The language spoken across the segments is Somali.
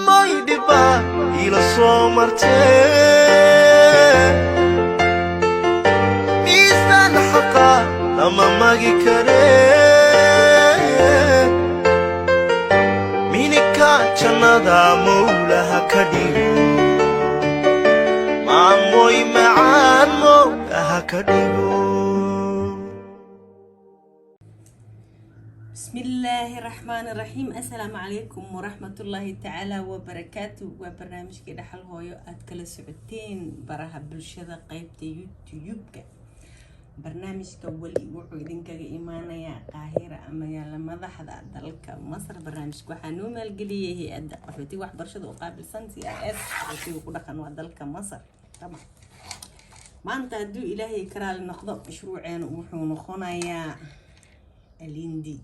mamoydiba ila soo martee miisaan xaqa lama magi karee minika jannada mawlaha ka dhigo mamoy macaan mawlaha ka dhigo. بسم الله الرحمن الرحيم. السلام عليكم ورحمة الله تعالى وبركاته. وبرنامج كده حل هويو أتكلم سبتين براها بالشدة قيبت يوتيوب. برنامج كولي وحودين كإيمانا يا قاهرة أما يا لما ضحض دلك مصر. برنامج كوحنوم القلية هي أدى قحوتي واحد برشد وقابل سنسي أس وتي وكل خنوا دلك مصر طبعا. ما أنت أدو إلهي كرال نخضب مشروعين وحون خنا يا الهندي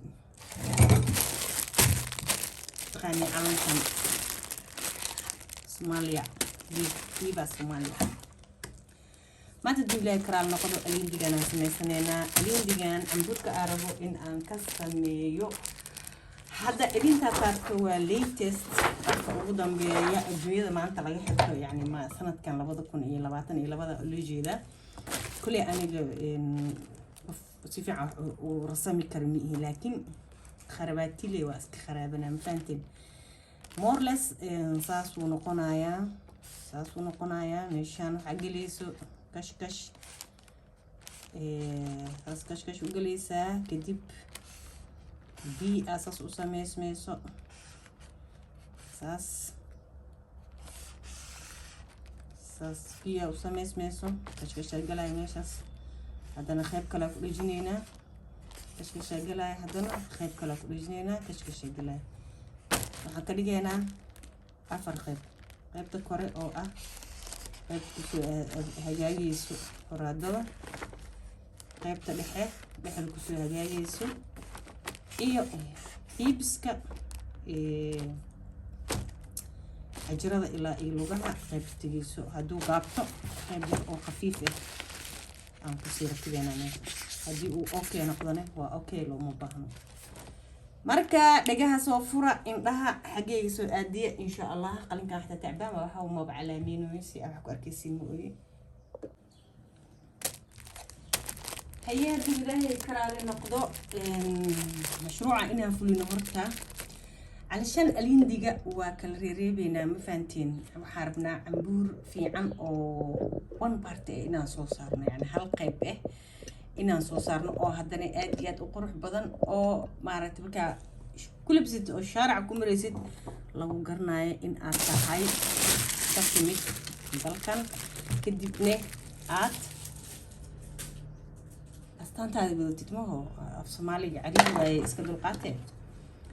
غني عنكم صوماليا ديبا صوماليا ما تدري لي كرال نقدر الهندي كان سنينا الهندي كان أمبورك أعرفه إن أنكسميو هذا الهندي تاركوا ليتست وقدام بيا الجوية ما أنت لقى حتى يعني ما سنة كان لبض كون إيه لبعتن إيه لبض اللي جيدا كل أنا وصفي ورسمي كرميه لكن خرباتي لي واسك خرابنا مفانتين مورلس ساس ونقنايا نشان حقليسو كشكش ساس كشكش وقليسا كدب بي اساس وسميس ميسو ساس فيها وسميس ميسو كشكش القلاي ميشاس هذا خيب كلا في الجنينة كشكش القلاي هذا خيب كلا في الجنينة كشكش القلاي وحكريجينا أفر خيب تكوري أو خيب هجاجي سو فرادو خيب تلحى بحر كسو هجاجي سو إيبسكا أجرد إلى إلوجها خيب تجيسو هادو قابتو خيب أو خفيفة aan ku sii rakibeenaa hadii uu okay noqdane waa okay loo ma baahno marka dhagaha soo fura indhaha xageeyga soo aadiya insha Allah qalinka xita tacbaan waxa uu ma bacalaamiino si aan ku arkaysiin mooyee hay'ad ilaahay karaale noqdo mashruuca inaan fulino horta علشان الهندية وكل ريبينا مفانتين وحاربنا عمبور في عن أو one part إنا صوصارنا يعني هالقيب إنا صوصارنا أو هدنا آديات وقروح بدن أو معرفت بك كل بزيد أو شارع كم رزيد لو قرنا إن أتهاي تكمل بالكان كدبنا أستانتها بتتمه في صومالي عريض ويسكدوا القاتل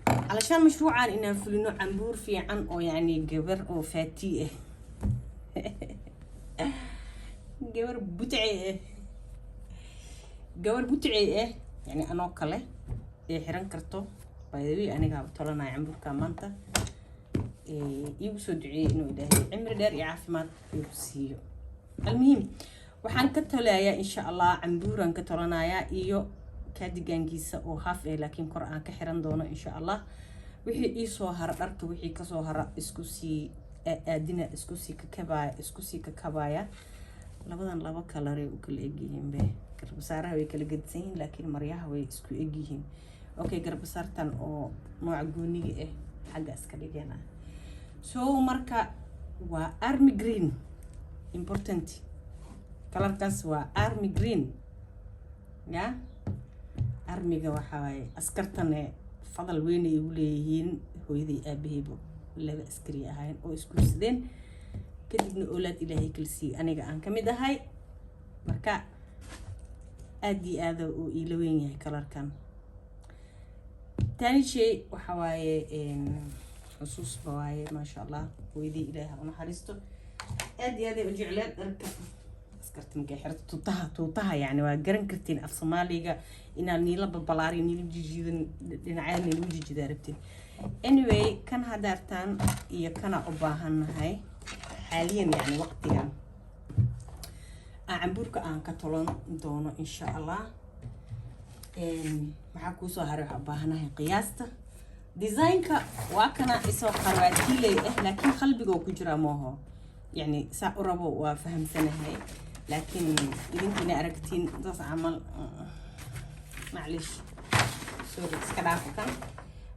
علشان مشروعا إننا فلنو عمبور في عن أو يعني جبر أو فاتيه جبر بتعي يعني أنا وكله حرن كرتو بايدوي أنا قاعد طلعنا عمبور كمانتا يوسدعي إنه إذا عمر دار يعرف ما يوسيه المهم وحن كتلايا إن شاء الله عمبورا كتلنايا إيو كادجانجيسا أو هاف لكن قرآن كحرن دونا إن شاء الله وحي إيسو هرقرت وحي كسو هرق إسكوسي آدينا إسكوسي ككبايا لابدان لابا كالاري وكل إيجيهم به قربسارها ويكال قدسين لكن مرياها ويسكو إيجيهم أوكي قربسارتان أو نوع قوني حاجة اسكاليجينا مركا وارمي جرين important كالار كاس وارمي جرين يا armiga waxa way askartana fadal weyn ay u leeyihiin hooyadii aabaheebu laba askari ahayn oo isku sideen kadibna oolad ilaahay kalsi aniga aan kamid ahay marka aad oo ila weyn yahay kalarkan tani shay waxa way xusuus bawaaye ma sha Allah hooyadii ilaahay una xariisto aad u jeclaan arka askartan ka xirto tuutaha yani waa garan kartiin af Soomaaliga inaan niila balbalaari niila jijidan dhinacaan niila jijida rabtiin anyway kan hadartan iyo kana u baahanahay xaliyan yani waqtigan عمبورك أنا كتلون دونه إن شاء الله. maxaa ku soo haray waxa baahanaa qiyaasta ديزاينك واكنا اسو قراتي لي لكن قلبي ku jira mooho يعني saa u rabo waa fahamsanahay laakiin idinkina aragtiin dad camal maclish sorry iska dhaafkan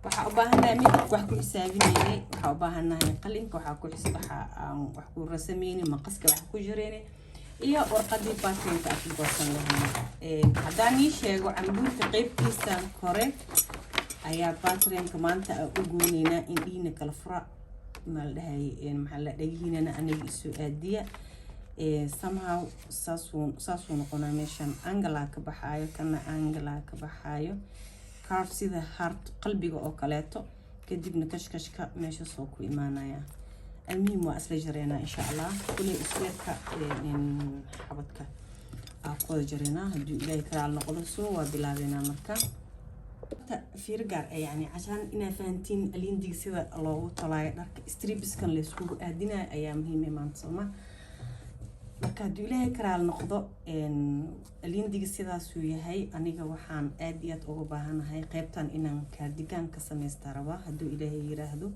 waxa u baahanahay mid wax ku xisaabinayay waxa u baahanahay qalinka waxa ku xisbaxa wax ku rasameeyay maqaska wax ku jireen iyo warqadii baatinka aad goosan lahayd hadaan ii sheego cambuurta qaybtiisa kore ayaa baatinka maanta u goonayna in diina kala fura maldahay maxalla dhagiinana aniga isu aadiya somehow saasun noqona meeshan angala ka baxaayo kana angala ka baxaayo carve sida heart qalbiga oo kaleeto kadibna kashkashka meesha soo ku imaanaya المهم واسلا جرينا ان شاء الله كل اسبوعك حبتك اقول جرينا هدو الى كرال نقلصو وبلابينا مركا في رجال يعني عشان انا فانتين الين دي سيده الله طلاي دارك ستريبس كان لسكو ادينا ايام مهمه ما نسمع marka hadu ilaahay karaal noqdo الين دي sidaas uu yahay aniga waxaan aad iyo aad ugu baahanahay qaybtan inaan kaardigaan ka sameesto raba hadu ilaahay yiraahdo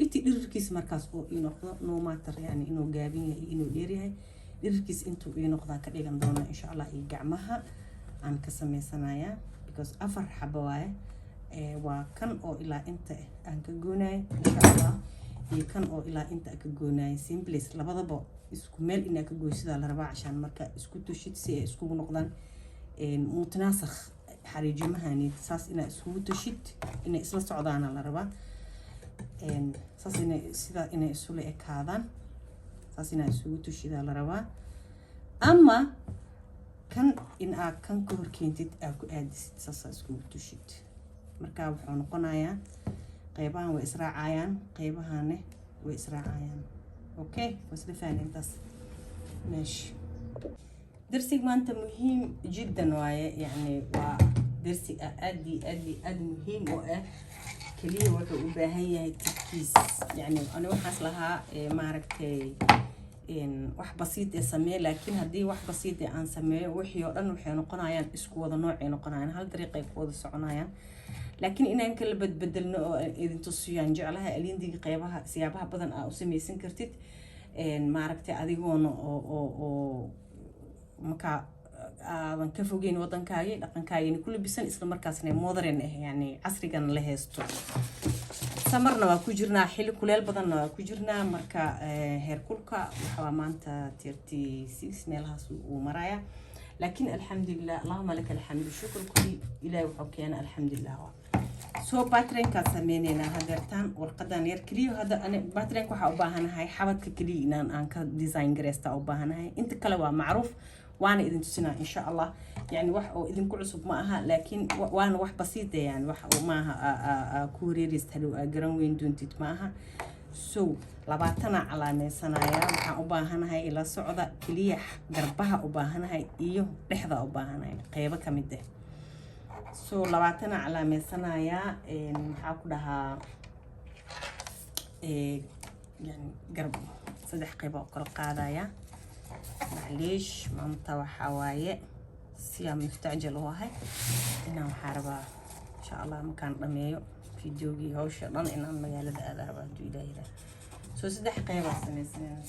inti dhirkiis markaas oo ii noqdo no matter yani inuu gaabin yahay inuu dheer yahay dhirkiis intuu ii noqda ka dhigan doona insha Allah ii gacmaha aan ka sameesanaya because afar xabo waaye waa kan oo ilaa inta aan ka goonay insha Allah iyo kan oo ilaa inta ka goonay simple labadaba isku meel ina ka gooysida la rabaa cashan marka isku tushid si ay isku noqdaan mutanaasakh xariijimahani saas ina isku tushid ina isla socdaana la rabaa saas ina sida ina isula ekaadaan saas ina isugu tushida la rabaa ama kan in aad kan ka horkeentid aad ku aadisid saas isku tushid marka wuxuu noqonayaa qaybahan way israacayaan qaybahana way israacayaan okay wasla faanintaas ماشي درسي ما انت مهم جدا وايه يعني درسي ادي مهم واه كليه wuxuu u baahan yahay tafkiis yani ana waxaas lahaa ma aragtay wax basiid ee sameey laakiin hadii wax basiid aan sameeyo wixii oo dhan waxay noqonayaan isku wada nooc ay noqonayaan hal dariiq ay wada soconayaan laakiin inaan kala badbedelno oo idin tusiyaan jeclaha alindiga qaybaha siyaabaha badan aa u sameeysan kartid ma aragtay adigoona oo marka aan ka fogeyn wadankaaga dhaqankaaga kullu bisan isla markaasna modern yani casrigan la heesto samarna waa ku jirnaa xilli kuleel badanna waa ku jirnaa marka heerkulka waxa maanta 36 meelahaas uu maraya laakiin alxamdulillah allahumma lakal hamdu shukr kulli ilaahi wuxuu keenay alxamdulillah soo batrenka sameynayna hadeertaan warqadan yar kaliya hada ana batrenka waxa u baahanahay xabadka kaliya inaan aan ka design gareysta u baahanahay inta kale waa macruuf وانا إذن تسنا إن شاء الله يعني واحد إذن كل عصب معها لكن وانا واحد بسيط يعني واحد معها كوريريست هلو أجرام وين دون تت معها سو لبعتنا على مسنايا أباهنا هاي إلى صعدة كليح قربها أباهنا هاي إيوه لحظة أباهنا هاي قيبة كمدة سو لبعتنا على مسنايا حاكلها يعني قرب صدق قيبة وكل قاعدة معليش مامتا وحواية سيام مستعجل وهاي إنه حاربا إن شاء الله مكان رميو فيديوغي هوش رن إنه مجالة أذهب أدو إلى سو سدح قيب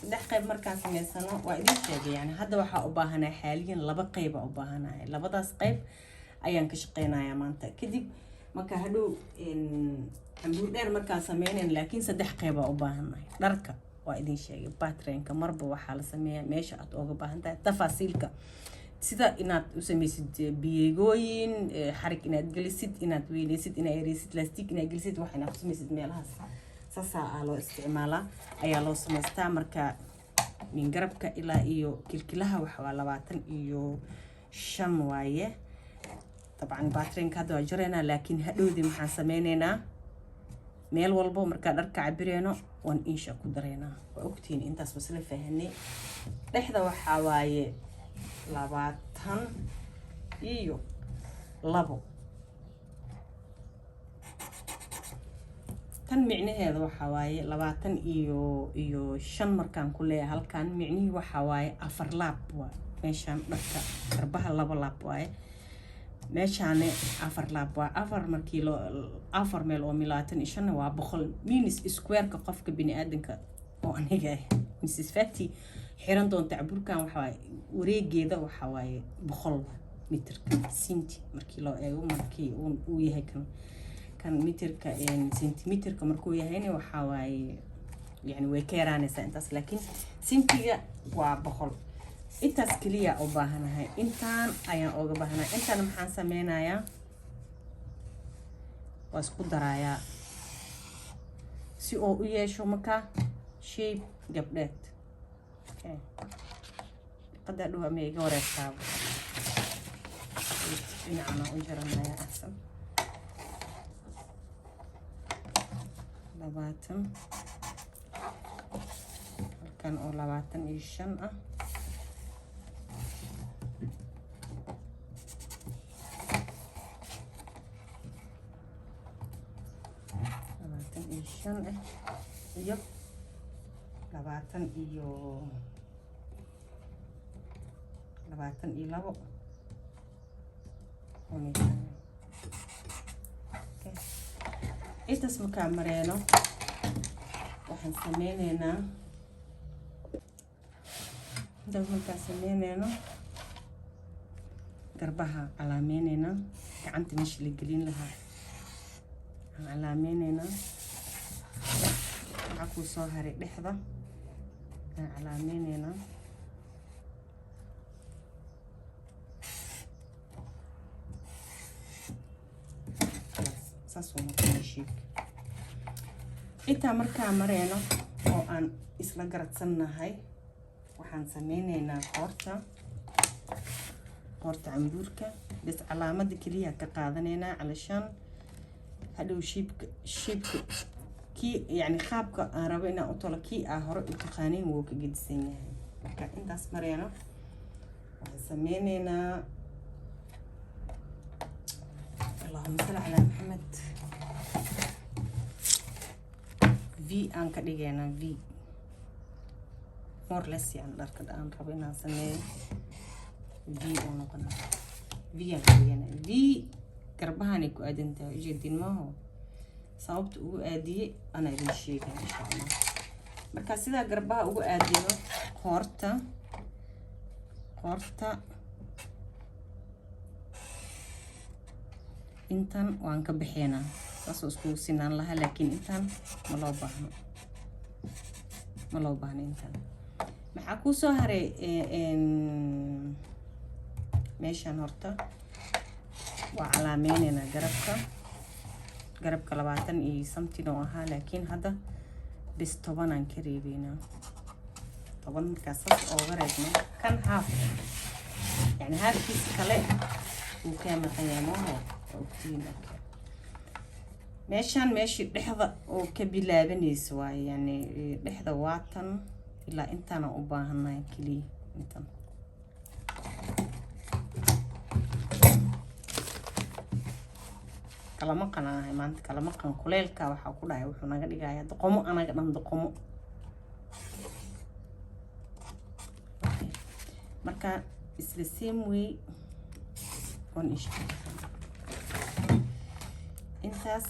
سدح قيب مركز سنة وإذا شيء يعني هذا وحا أباهنا حاليا لبا قيب أباهنا لبا داس قيب أيان كشقينا يا مانتا كدب مكا هدو إن حمبور دير مركز سمين لكن سدح قيب أباهنا دركا وإذن شيء باترين كمربى وحال سمية ماشي أتوقع بهنتا تفاصيلك سيدا إنات وسميسد بيجوين حرك إنات جلسيد إنات ويلسيد إنات يريسيد لاستيك إنات جلسيد وحنا وسميسد ميلها ساسا على استعمالها أي على سمستعمر ك من قربك إلى إيو كلها وحوالي باتن إيو شمواية طبعا باترين كادو أجرينا لكن هدو دي محاسمينينا meel walbo marka dharka cabireyno waan insha ku dareynaa waa ogtiin intaas wasla fahanay dhexda waxa waaye 20 iyo 2 tan micnaheedu waxa waaye 20 iyo 5 markaan ku leeyahay halkan micnihi waxa waaye 4 laab waa meeshan dharka garbaha 2 laab waaye meeshaane 4 laab waa 4 markii loo 4 meel oo 25 waa 100 minus square-ka qofka bini aadanka oo aniga ah Mrs. Fatty xiran doonta caburkan waxa waaye wareegeeda waxa waaye 100 mitirka senti markii loo eego markii uu yahay kan mitirka sentimeterka markuu yahayna waxa waaye يعني ويكيراني سنتاس لكن سنتيجا وبخل intaas kaliya u baahanahay intaan ayaan uga baahanahay intaan maxaan sameynayaa waa isku darayaa si oo u yeesho marka shape gabdheed okay qada dhuwa ma iga wareegtaa inaan u jaranayaa ahsan 20 kan oo 25 ah iyo 22 okay intaas markaa mareeno waxaan sameyneynaa garbaha calaameyneyna gacanta meesha la gelin lahaa aan calaameyneyna waxa ku soo haray dhexda aan calaameyneyna saas oo markaa inta markaa mareeno oo aan isla garadsanahay waxaan sameyneynaa qoorta cambuurka bas calaamada kaliya ka qaadaneynaa علشان hadhow shibka kii yani qaabka aan rabo inaan u tolo kii aan hore u taqaaniin wuu ka gedisan yahay marka intaas mareeno waxaan sameyneynaa اللهم صل على محمد في aan ka dhigeynaa v more less يعني dharka aan rabo inaan sameeyo v oo noqona v aan ka dhigeynaa v garbahan ku aadantaa ujeedin maaho sababta ugu aadiyay ana idin sheegay insha Allah marka sida garbaha ugu aadiyo qoorta intan waan ka bixinaa taasoo isku sinaan lahaa laakiin intan ma loo baahna intan maxaa ku soo haray meeshan horta waa calaameynayna garabka 20 iyo something oo ahaa laakiin hadda bis 10 aan ka reebeynaa 10 markaas ooga reebno kan half yani halfkiis kale uu ka maqayaamo meeshan meeshii dhexda oo ka bilaabanaysa waa yani dhexda waatan ilaa intaan u baahanahay kaliya intaan kalama qanahay maanta kalama qan kuleelka waxa ku dhacay wuxuu naga dhigayaa doqomo anaga dhan doqomo marka is the same way on ish intaas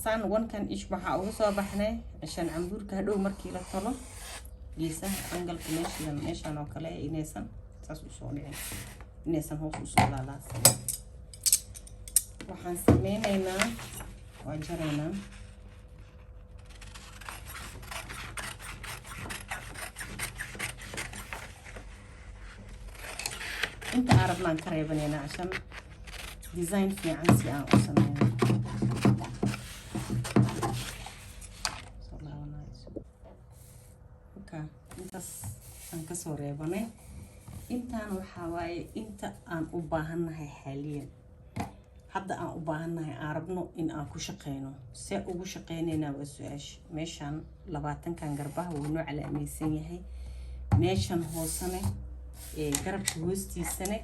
san kan ish waxa ugu soo baxnay ashan cambuurka hadhow markii la tolo geesaha angalka meeshan oo kale inaysan saas u soo dhicin inaysan hoos u soo laalaasan waxaan sameyneynaa waa jaraynaa inta arabnaan ka reebanaynaa ashan design fiican si aan u sameyno intaas aan ka soo reebanay intaan waxa waaye inta aan u baahanahay xaaliyan hadda aan u baahanahay aan rabno in aan ku shaqeyno see ugu shaqeynaynaa waa su-aasha meeshan 20 kan garbaha wuu noo calaamaysan yahay meeshan hoosane ee garabka hoostiisane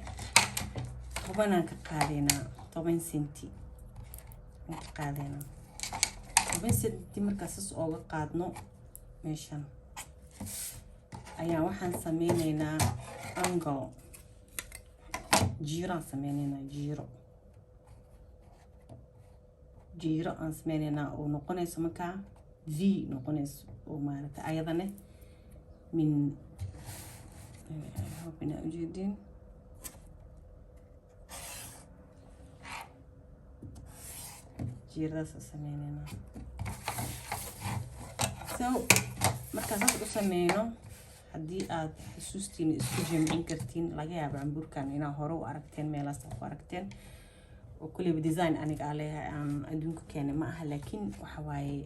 10 aan ka qaadaynaa 10 senti aan ka qaadaynaa 10 senti markaas ooga qaadno meeshan ayaa waxaan sameyneynaa angle jiiraan sameyneynaa jiiro jiiro aan sameynayna oo noqonayso markaa v noqonayso oo maaragtay ayadana min hopina ujeedin jiiradaas sameynayna so marka saas u sameyno haddii aad xusuustiin isku jamcin kartiin laga yaabo cambuurkan inaa hore u aragteen meelaas ku aragteen oo kulliba design aniga leeyahay aan adduunka keenay ma aha laakiin waxa waaye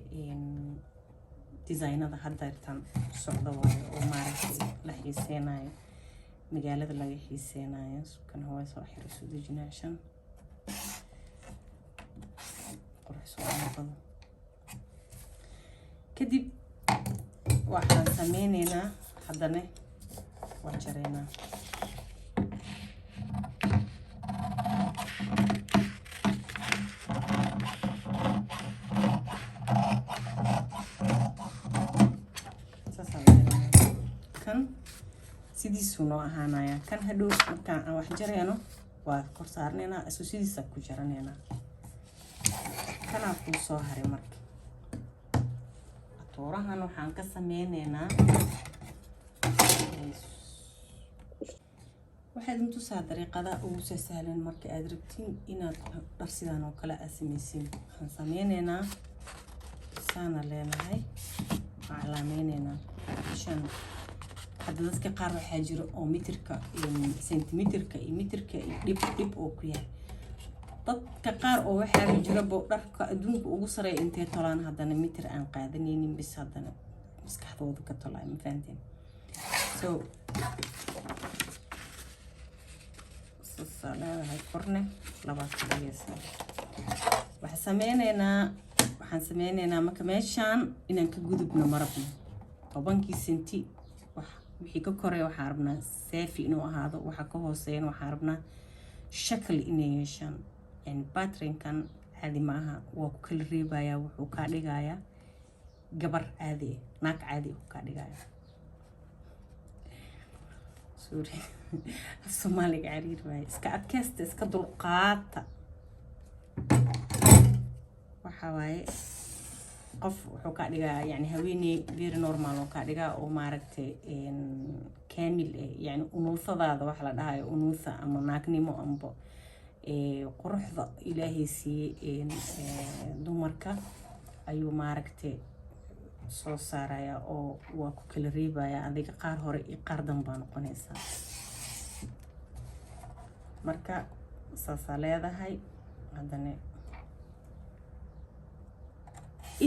designada hadda irtaan socda waayo oo maaragtay la xiiseenayo magaalada laga xiiseenayo kan hooy soo xiro soo dejinaysan qurux soo noqdo kadib waxaan sameynaynaa haddana waa jareynaa kan sidiisuu noo ahaanaya kan hadhow markaan aan wax jareyno waa kor saarnaynaa isoo sidiisa ku jaranaynaa kanaa kuu soo haray marka atuurahan waxaan ka sameynaynaa waxaad intusaa dariiqada ugu soo sahlan marka aad rabtiin inaad dhar sidaan oo kale aad samaysiin waxaan sameynaynaa saana leenahay waxaan calaamaynaynaa shan hadda dadka qaar waxaa jiro oo mitirka sentimeterka iyo mitirka iyo dhib oo ku yahay dadka qaar oo waxaa jiro bo dharka adduunka ugu sareeya intee tolaan haddana mitir aan qaadanaynin bis haddana maskaxdooda ka tolaa ma fahanteen so leedahay korne labaad ka dhageysa waxaan sameynaynaa marka meeshaan inaan ka gudubno marabno 10 senti wixii ka koray waxaan rabnaa saafi inuu ahaado waxa ka hooseeyana waxaan rabnaa shakal inay yeeshaan yani patternkan caadi ma aha waa ku kala reebayaa wuxuu kaa dhigayaa gabar caadi naag caadi uu kaa dhigayaa sorry Soomaaliga cariir waay iska adkaysta iska dulqaata waxa waaye qof wuxuu ka dhigaa yani haweeney very normal oo ka dhigaa oo maaragtay kaamil yani unuusadaada wax la dhahayo unuusa ama naagnimo amba quruxda ilaahay siiyey dumarka ayuu maaragtay soo saaraya oo waa ku kala reebaya adiga qaar hore iyo qaar danbaa noqonaysaa marka saasaa leedahay haddana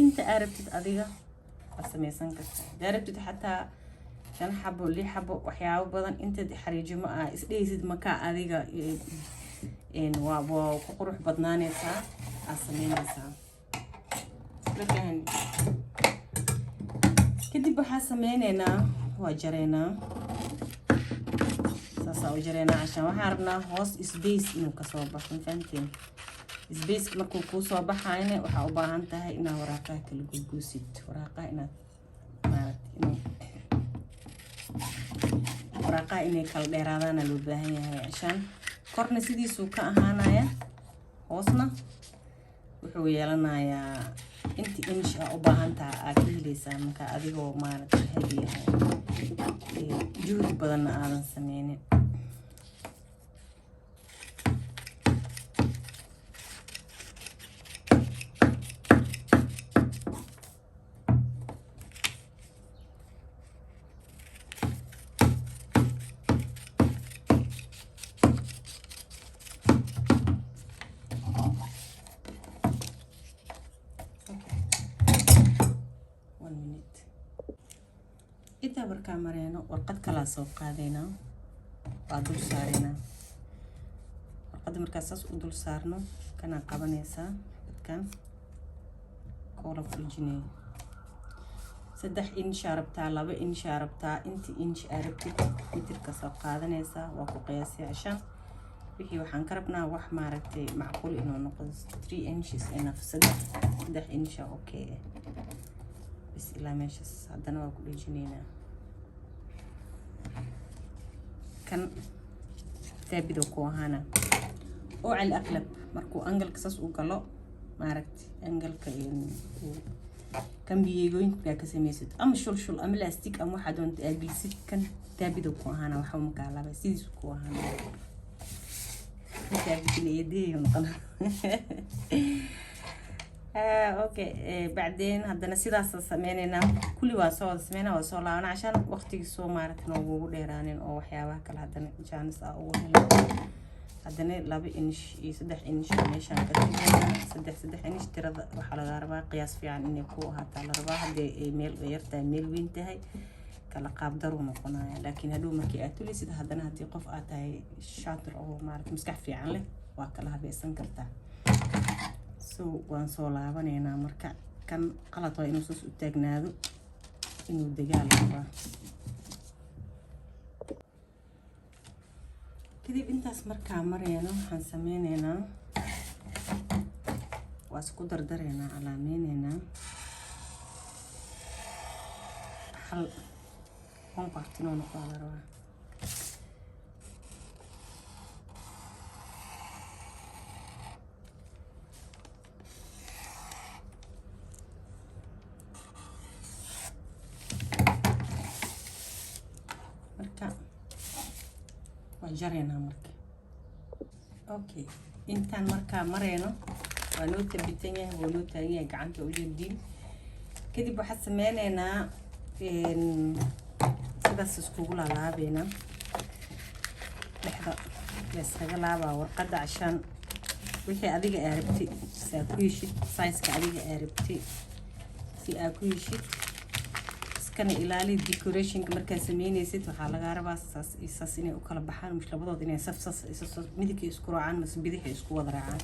inta arabtid adiga waa samaysan kartaa arabtid xataa 5 xabo 6 xabo waxyaabo badan inta xariijimo ah isdhaysid marka adiga waa ku qurux badnaanaysaa aad samaynaysaa kadib waxaa sameynaynaa waa jareynaa saasaa u jareynaa cashaan waxaan rabnaa hoos space inuu kasoo baxo fahanteen space markuu kuu soo baxayna waxaa u baahan tahay inaad waraaqaha kala gurguusid waraaqaha inaad maaragtay waraaqaha inay kala dheeraadaana loo baahan yahay cashaan korna sidiisuu ka ahaanaya hoosna wuxuu yeelanayaa inta inch u baahan tahay aad ka helaysaa marka adigoo maaragtay hadiyahay juhdi badanna aadan sameynin inta markaa mareyno warqad kala soo qaadayna waa dul saarayna warqad markaa saas u dul saarno kana qabanaysaa dadkan koola fujinay 3 inch arabtaa 2 inch arabtaa inta inch arabtid mitirka soo qaadanaysaa waa ku qiyaasay cashan wixii waxaan ka rabnaa wax maaragtay macquul inuu noqdo 3 inches enough 3 inch okay بس إلا ماشي صدقنا وأقول جنينا كان ثابت وكوهانا أو على الأغلب مركو أنجل قصص وقلو maaragti angalka kan biyeygoynka ka samaysid ama shulshul ama lastig ama waxa doonta agilsid kan taabida ku ahaana waxa uu makaalaba sidiis ku ahaana taabidiyay noqon اوكي بعدين هذا sidaas sameeynayna kulli waa soo sameeynaa waa soo laabana عشان waqtiga soo maaratna ugu dheeraanin oo waxyaabaha kale hadana jaanis ah ugu helay hadana 2 inch iyo 3 inch meeshan ka tagay 3 inch tirada waxa laga rabaa qiyaas fiican inay ku ahaato la rabaa hadii meel yartaa meel weyn tahay kala qaab daru noqonaya laakiin haduu markii aad tulisid hadana hadii qof aad tahay shaatir oo maarat maskax fiican leh waa kala habeesan kartaa so waan soo laabaneynaa marka kan qalad waa inuu soo taagnaado inuu dagaal qabo kadib intaas markaa marayna waxaan sameyneynaa waa isku dardareynaa calaameynaa hal qartino noqon rabaa jarena marka okay intaan marka mareyno waa noo tabitan yahay waa noo taagan yahay gacanta u jeedin kadib waxaan sameyneynaa sidaas iskugu laalaabeena dhexda leesaga laabaa warqadda عشان wixii adiga aad rabtay si aad ku heshid size-ka adiga aad rabtay si aad ku heshid kana ilaali decoration marka sameynaysid waxa laga rabaa saas inay u kala baxaan mid labadood inay saf midkii isku raacaan mas bidix isku wada raacaan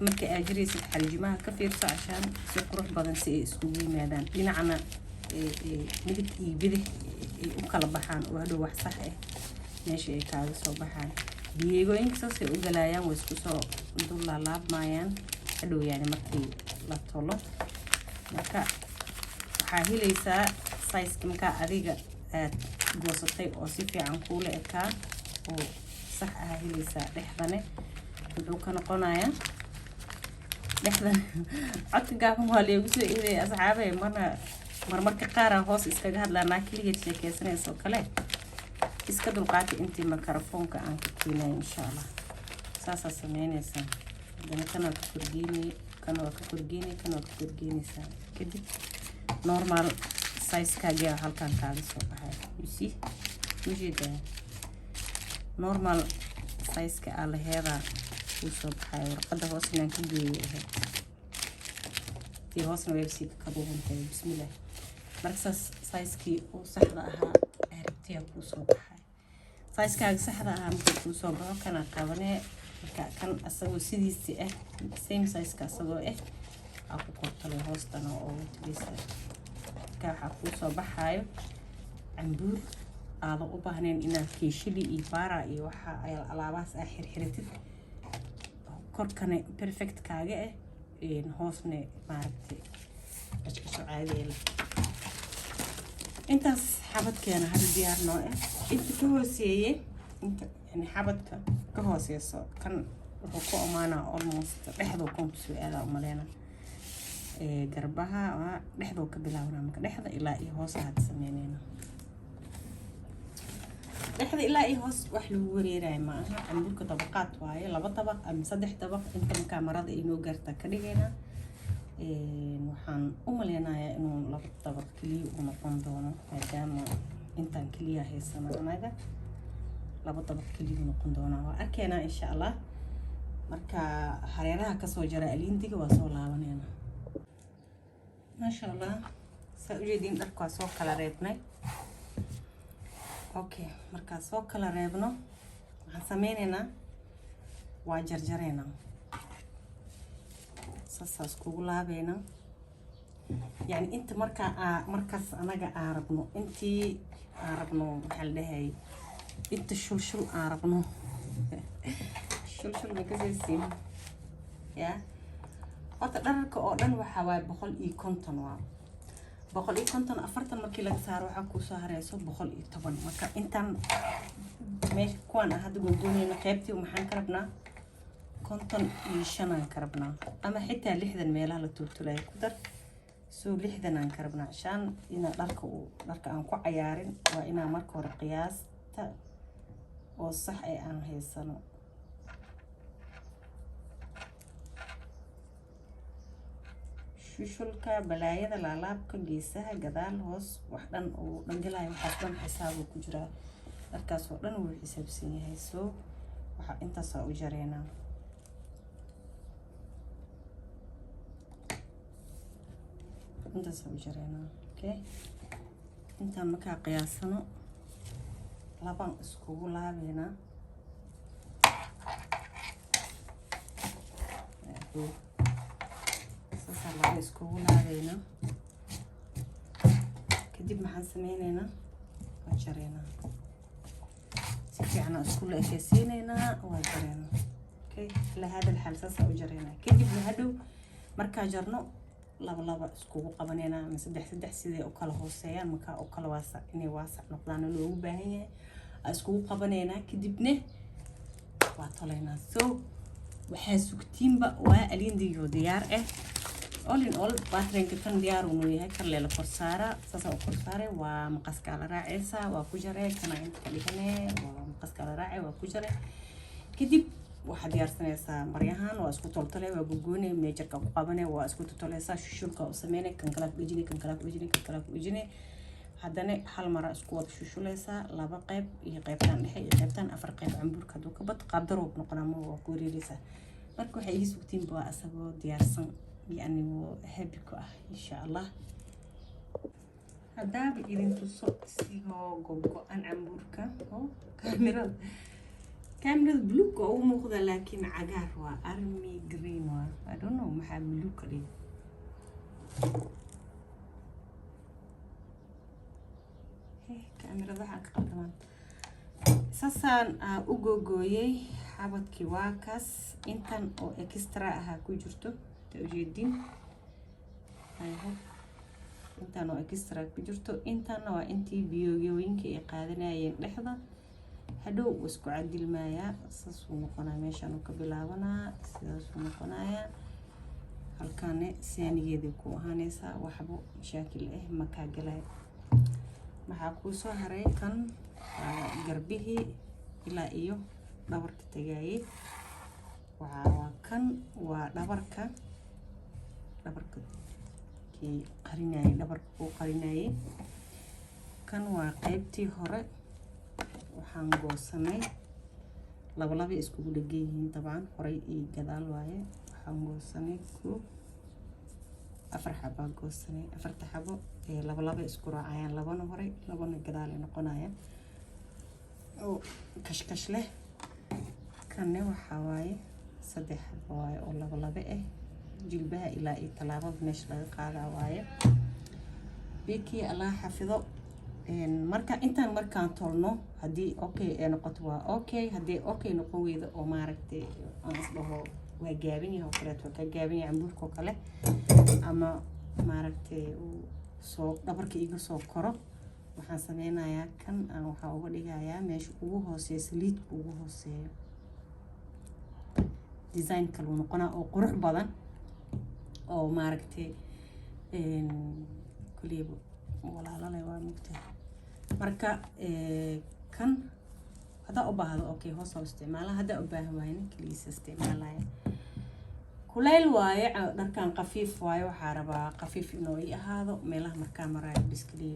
marka aad jiraysid xarijimaha ka fiirso عشان si qurux badan si ay isku yimaadaan dhinacna midkii bidix u kala baxaan oo hadhow wax sax ah meesha ay kaaga soo baxaan biyeygoynka saas ay u galayaan way isku soo dul laabmayaan hadhow yani markii la tolo marka waxaa helaysaa size marka adiga aad goosatay oo si fiican kuula ekaa oo sax ah helaysaa dhexdane wuxuu ka noqonayaa dhexdan codka gaaban waa leegu soo eeday asxaabay marmarka qaar hoos iskaga hadlaanaa kaliya sheekeysanayso kale iska dulqaati intii mikrofoonka aan ka keenay insha Allah saasa sameynaysaa hadana kana ka kordhinay kana ka kordhinaysaa kadib normal size kaaga halkan kaaga soo baxay you see ujeeda normal size ka ala heeda uu soo baxay warqadda hoosna ka geeyay tii hoosna website ka buuxintay bismillah markaas size kii oo saxda ahaa aragtiya ku soo baxay size kaaga saxda ahaa markuu ku soo baxo kana qabanay marka kan asagoo sidiisii ah same size ka asagoo ah aku qortay hoostana oo tibisa waxa ku soo baxayo cambuur aad u baahneen inaad keeshili iyo baara iyo waxa ay alaabaas ah xirxiritid korkana perfect kaaga hoosna maaragtay iska soo caadeyla intaas xabadkeena hada diyaar noo inta ka hooseeyay inta yani xabadka ka hooseeso kan wuxuu ku amaanaa almost dhexda ku soo aada u maleena garbaha dhexda ka bilaabnaa marka dhexda ilaa iyo hoos aad sameeynayna dhexda ilaa iyo hoos wax lagu wareeray ma aha cambuurka dabaqaad waaye 2 dabaq ama 3 dabaq inta kamarada inoo gaarta ka dhigayna waxaan u maleynayaa inuu 2 dabaq kaliya uu noqon doono maadaama intaan kaliya haysana anaga 2 dabaq kaliya noqon doona waa arkeena insha Allah marka hareeraha ka soo jara alindiga waa soo laabanayna ما شاء الله سأجدين دركوا سو كلا ريبنا اوكي marka soo kala reebno waxaan sameeynaa waa jarjareena saas kugu laabeena yani inta markaas anaga arabno intii arabno waxa la dhahay inta shulshul arabno shulshul ma kasaysiin ya wata dharka oo dhan waxa waay 150 waa 150 afartan markii laga saaro waxa ku soo hareyso 110 marka intaan meesha kuwan hadda go'doonayna qaybtii waxaan ka rabnaa konton iyo shan aan ka rabnaa ama xitaa 60 meelaha la tultulay ku dar soo 60 aan ka rabnaa shan ina dharka aan ku cayaarin waa inaa marka hore qiyaasta oo sax ay aan haysano shushulka balaayada laalaabka geesaha gadaal hoos wax dhan oo dhangalayo waxaas dhan xisaab ku jira dharkaas oo dhan wuu xisaabsan yahay soo waxa intaas u jareynaa intaas u jareynaa okay intaan markaa qiyaasano laban iskugu laabeena laba iskugu laabeena kadib maxaan sameyneynaa waa jareynaa si fiican isku la ekeysiineynaa waa jareynaa okay la hada الحال saasa u jareynaa kadib hadhow markaa jarno laba iskugu qabaneynaa ama saddex sidee u kala hooseeyaan markaa u kala waasac inay waasac noqdaan loogu baahan yahay iskugu qabaneynaa kadibna waa toleynaa soo waxaa sugtiinba waa alindiyo diyaar ah all in all battery kan diyaar uu yahay kan leela korsaara saasa u korsaare waa maqaska la raacaysa waa ku jaray kana inta dhigane waa maqaska la raacay waa ku jaray kadib waxa diyaarsanaysaa maryahan waa isku toltolay waa gogoonay meejarka ku qabanay waa isku toltolaysaa shushulka u sameynay kan kala ujine haddana hal mar isku wada shushulaysaa laba qayb iyo qaybtan dhexe iyo qaybtan afar qayb cambuurka haduu ka bad qaab daroob noqonaa waa ku wareeraysaa marka waxay ii sugtiin baa asagoo diyaarsan يعني هبكو إن شاء الله هذا بإذن تصوت سيهو جوجو أن عمبوركا هو كاميرا بلوك أو مخذ لكن عجار وأرمي جرين I don't know ما حملوك ليه كاميرا ضحك قدمان ساسان أوجوجوي حابت كواكس إنتن أو إكسترا هاكوجرتو توجدين هاي intaan oo extra ku jirto intaan waa intii biyoyooyinka ay qaadanayeen dhexda hadhow isku cadilmaya saas uu noqonaa meeshan uu ka bilaabanaa sidaas uu noqonaya halkaan saanigeeda ku ahaanaysa waxba mashaakil ah ma ka galay maxaa ku soo haray kan garbihii ilaa iyo dhabarka tagayay waa kan waa dhabarka qarinayay dhabarka uu qarinayay kan waa qaybtii hore waxaan goosanay laba isku dhageeyeen tabaan horay iyo gadaal waaye waxaan goosanay afar xabo goosanay afarta xabo laba isku raacayaan labana horay labana gadaal ay noqonayaan oo kashkash leh kanne waxa waaye saddex xabo waaye oo laba jilbaha ilaa iyo talaabada meesha laga qaadaa waaye biki Allah xafido marka intaan markaan tolno hadii okay ay noqoto waa okay hadii okay noqon weydo oo maaragtay aan isdhaho waa gaabin yahay oo kale ka gaabin yahay cambuurka kale ama maaragtay soo dhabarka iga soo koro waxaan sameynayaa kan aan waxa uga dhigayaa meesha ugu hooseeyo liidka ugu hooseeyo design kale uu noqonaa oo qurux badan oo maaragtay kuliiba walaalalay waa mugtay marka kan hada u baahdo okay hoos oo isticmaala hada u baahan waayna kaliis isticmaalaya kuleyl waaye dharkan qafiif waaye waxa rabaa qafiif inuu ii ahaado meelaha markaa maray biskili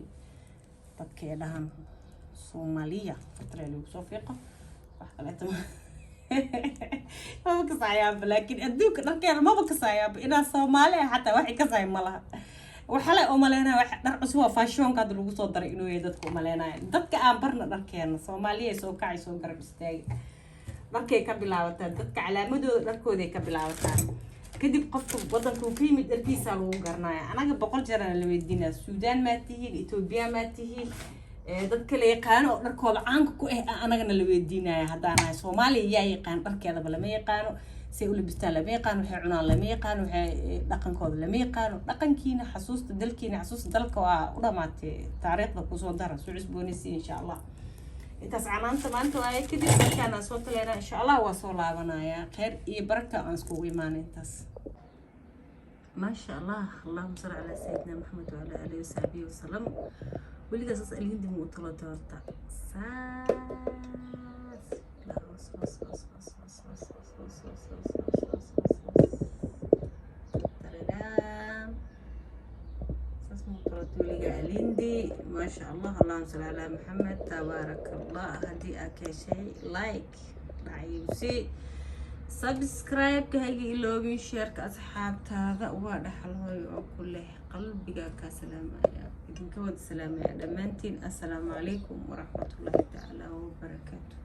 dadka ee dhahan Soomaaliya fatray lagu soo fiiqo wax kale tama ما بكساياب لكن أدوك نركينا ما بكساياب إذا Soomaali حتى واحد كسايب مالها وحلا أمالنا واحد نرقصوا فاشون كاد لو صدر إنه يدتكم مالنا دتك أمبرنا نركينا Soomaaliya سو كعي سو قرب استاي نركي كبلاوتان دتك على مدو نركودي كبلاوتان كدب قفت بدنكم في مد الكيسة لو قرنايا أنا بقول جرنا اللي ودينا السودان ما تهين إثيوبيا ما تهين dadka la yaqaan oo dharkooda caanka ku ah anagana la weydiinaya hadana Soomaaliya yaqaan dharkeeda lama yaqaano say u labistaan lama yaqaan waxay cunaan lama yaqaan waxay dhaqankooda lama yaqaan dhaqankiina xasuusta dalkiina xasuusta dalka waa u dhamaatay taariikhda ku soo dara soo cusboonaysi insha Allah intaas calaanta maanta waaye kadib markaan soo taleena insha Allah waa soo laabanayaa khayr iyo baraka aan iskugu imaanay intaas ما شاء الله اللهم صل على سيدنا محمد وعلى آله وصحبه وسلم واللي قصص اللي هندي مطلع دورتا ساس لا وص ترينام ساس مطلع تولي قاليندي ما شاء الله اللهم صل على محمد تبارك الله هدي أكي شيء لايك بعيوسي سبسكرايب كهيجي إلوجين شير كأصحاب هذا واضح الله كله قلبي كسلام يا إذن كود سلام يا دمانتين السلام عليكم ورحمة الله تعالى وبركاته.